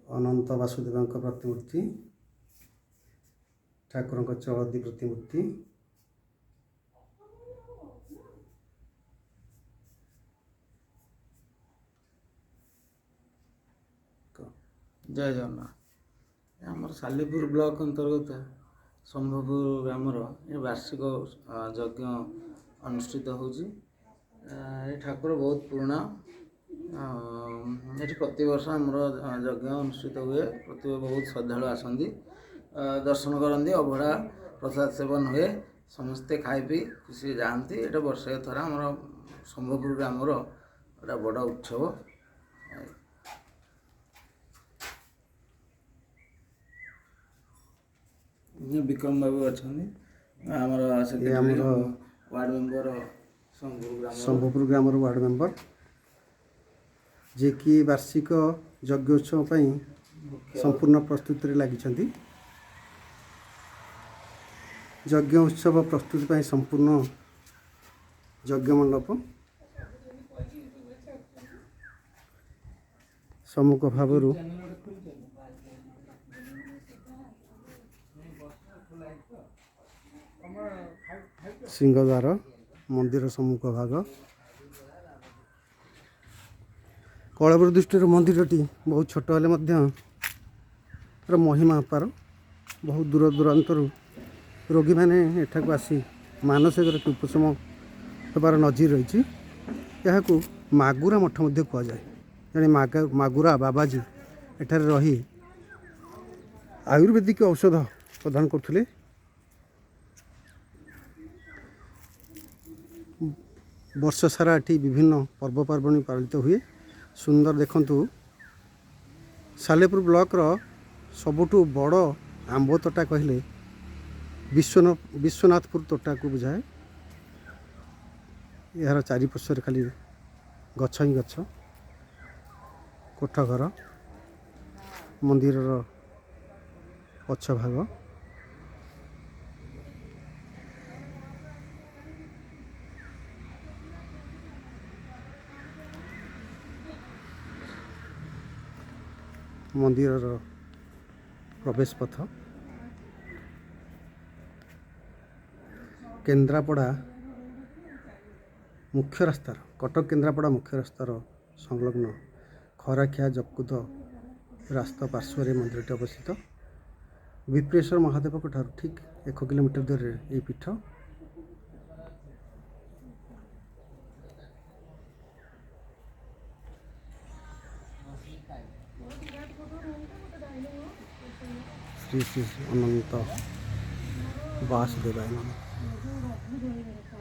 अनंत वासुदेव प्रतिमूर्ति ठाकुर चौहदी प्रतिमूर्ति जय जगन्नाथ। आमर सालीपुर ब्लॉक अंतर्गत शंभपुर ग्रामर ये वार्षिक यज्ञ अनुष्ठित होची। ठाकुर बहुत पुराना ये प्रति वर्ष आमर यज्ञ अनुष्ठित हुए। प्रति बहुत श्रद्धालु आसती दर्शन करती अभड़ा प्रसाद सेवन हुए समस्ते खाई पी खुशी जाती। ये वर्ष थर आम शंभपुर ग्रामर गोटे बड़ उत्सव। विक्रम बाबू अच्छा ward member शंभपुर grammar ward member जे कि वार्षिक यज्ञोत्सव संपूर्ण प्रस्तुति लगी। यज्ञ उत्सव प्रस्तुति संपूर्ण यज्ञ मंडप सम्मुख भाव सिंहद्वार मंदिर सम्मुख भाग कलवर दृष्टि मंदिरटी बहुत छोट हेले महिमा अपार। बहुत दूर दूरांतर रोगी मैंने एठाक आसी मानसिक उपशम होबार नजीर रही। यहाँ मागुरा मठ कहुए जड़े मागुरा बाबाजी एठार रही आयुर्वेदिक औषध प्रदान करते। वर्ष सारा एटी विभिन्न पर्वपर्वणी पालित हुए। सुंदर देखंतु सालेपुर ब्लॉक रो सबुठु बड़ आंब तोटा कहले विश्वनाथपुर तोटा को बुझाए। यार चारिपार्श्व खाली गछ ही गछ कोठा घर मंदिर पछ भाग मंदिर प्रवेश पथ केन्द्रापड़ा मुख्य रास्तार कटक केन्द्रापड़ा मुख्य रास्तार संलग्न खराखिया जपकुद रास्ता पार्श्व मंदिर अवस्थित। विप्रेश्वर महादेव ठीक 1 किलोमीटर दूर ये पीठ। श्री श्री अनंत वासुदेवाय नमः।